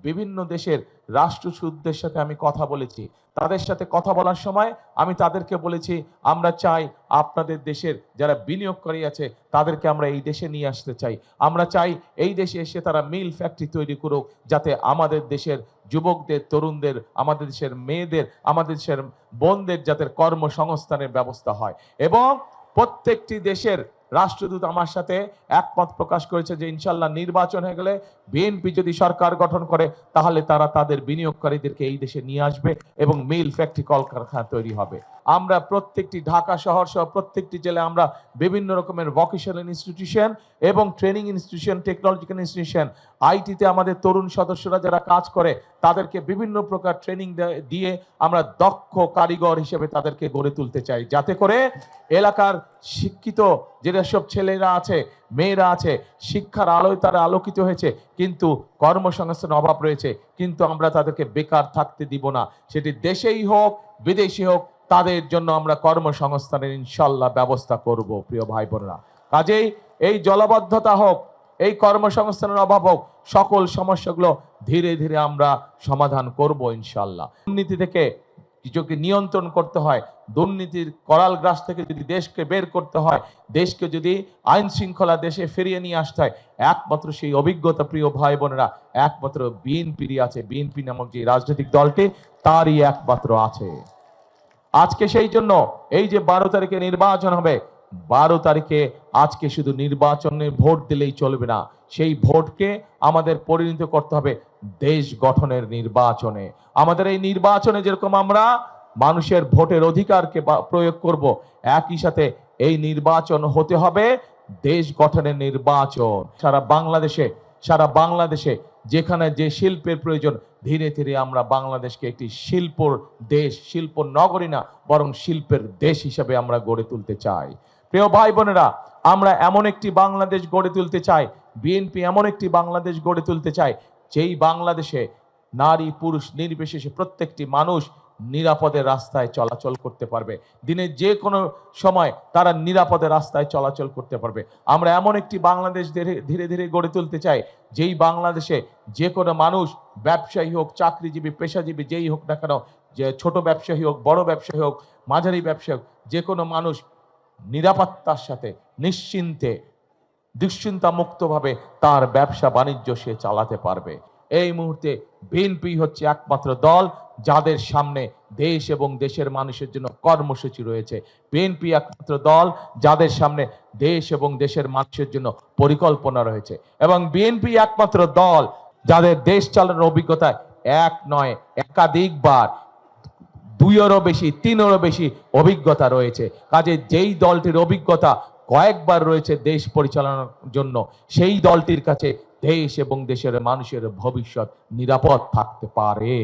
বিভিন্ন দেশের রাষ্ট্রদূতদের সাথে আমি কথা বলেছি। তাদের সাথে কথা বলার সময় আমি তাদেরকে বলেছি, আমরা চাই আপনাদের দেশের যারা বিনিয়োগকারী আছে তাদেরকে আমরা এই দেশে নিয়ে আসতে চাই। আমরা চাই এই দেশে এসে তারা মিল ফ্যাক্টরি তৈরি করুক, যাতে আমাদের দেশের যুবকদের, তরুণদের, আমাদের দেশের মেয়েদের, আমাদের দেশের বোনদের যাতে কর্মসংস্থানের ব্যবস্থা হয়। এবং প্রত্যেকটি দেশের রাষ্ট্রদূত আমার সাথে একমত প্রকাশ করেছে যে ইনশাল্লাহ নির্বাচন হয়ে গেলে বিএনপি যদি সরকার গঠন করে তাহলে তারা তাদের বিনিয়োগকারীদেরকে এই দেশে নিয়ে আসবে এবং মিল ফ্যাক্টরি কলকারখানা তৈরি হবে। আমরা প্রত্যেকটি ঢাকা শহর সহ প্রত্যেকটি জেলায় আমরা বিভিন্ন রকমের ভোকেশনাল ইনস্টিটিউশন এবং ট্রেনিং ইনস্টিটিউশন, টেকনোলজিক্যাল ইনস্টিটিউশন, আইটিতে আমাদের তরুণ সদস্যরা যারা কাজ করে তাদেরকে বিভিন্ন প্রকার ট্রেনিং দিয়ে আমরা দক্ষ কারিগর হিসেবে তাদেরকে গড়ে তুলতে চাই, যাতে করে এলাকার শিক্ষিত যেসব ছেলেরা আছে, মেয়েরা আছে, শিক্ষার আলোয় তারা আলোকিত হয়েছে, কিন্তু কর্মসংস্থানের অভাব রয়েছে, কিন্তু আমরা তাদেরকে বেকার থাকতে দিব না। সেটি দেশেই হোক বিদেশি হোক, তাদের জন্য আমরা কর্মসংস্থানের ইনশাল্লাহ ব্যবস্থা করব। প্রিয় ভাই বোনেরা, কাজেই এই জলাবদ্ধতা হোক, এই কর্মসংস্থানের অভাব হোক, সকল সমস্যাগুলো ধীরে ধীরে আমরা সমাধান করব ইনশাল্লাহ। দুর্নীতি থেকে কিছুকে নিয়ন্ত্রণ করতে হয়, দুর্নীতির করাল গ্রাস থেকে যদি দেশকে বের করতে হয়, দেশকে যদি আইন শৃঙ্খলা দেশে ফিরিয়ে নিয়ে আসতে হয়, একমাত্র সেই অভিজ্ঞতা প্রিয় ভাই বোনেরা একমাত্র বিএনপিরই আছে। বিএনপি নামক যে রাজনৈতিক দলটি তারই একমাত্র আছে। আজকে সেই জন্য এই যে 12 তারিখে নির্বাচন হবে, 12 তারিখে আজকে শুধু নির্বাচনে ভোট দিলেই চলবে না, সেই ভোটকে আমাদের পরিণত করতে হবে দেশ গঠনের নির্বাচনে। আমাদের এই নির্বাচনে যেরকম আমরা মানুষের ভোটের অধিকারকে প্রয়োগ করব, একই সাথে এই নির্বাচন হতে হবে দেশ গঠনের নির্বাচন। সারা বাংলাদেশে যেখানে যে শিল্পের প্রয়োজন, ধীরে ধীরে আমরা বাংলাদেশকে একটি শিল্পর দেশ, শিল্প নগরী না বরং শিল্পের দেশ হিসেবে আমরা গড়ে তুলতে চাই। প্রিয় ভাই বোনেরা, আমরা এমন একটি বাংলাদেশ গড়ে তুলতে চাই, বিএনপি এমন একটি বাংলাদেশ গড়ে তুলতে চাই যেই বাংলাদেশে নারী পুরুষ নির্বিশেষে প্রত্যেকটি মানুষ নিরাপদে রাস্তায় চলাচল করতে পারবে, দিনের যে কোনো সময় তারা নিরাপদে রাস্তায় চলাচল করতে পারবে। আমরা এমন একটি বাংলাদেশ ধীরে ধীরে গড়ে তুলতে চাই যেই বাংলাদেশে যে কোনো মানুষ, ব্যবসায়ী হোক, চাকরিজীবী, পেশাজীবী যেই হোক না কেন, যে ছোট ব্যবসায়ী হোক, বড় ব্যবসায়ী হোক, মাঝারি ব্যবসায়ী হোক, যে কোনো মানুষ নিরাপত্তার সাথে নিশ্চিন্তে দুশ্চিন্তা মুক্তভাবে তার ব্যবসা বাণিজ্য সে চালাতে পারবে। এই মুহূর্তে বিএনপি হচ্ছে একমাত্র দল যাদের সামনে দেশ এবং দেশের মানুষের জন্য কর্মসূচি রয়েছে। বিএনপি একমাত্র দল যাদের সামনে দেশ এবং দেশের মানুষের জন্য পরিকল্পনা রয়েছে, এবং বিএনপি একমাত্র দল যাদের দেশ চালানোর অভিজ্ঞতা এক নয় একাধিকবার, দুইয়েরও বেশি, তিনেরও বেশি অভিজ্ঞতা রয়েছে। কাজে যেই দলটির অভিজ্ঞতা কয়েকবার রয়েছে দেশ পরিচালনার জন্য, সেই দলটির কাছে দেশ এবং দেশের মানুষের ভবিষ্যৎ নিরাপদ থাকতে পারে।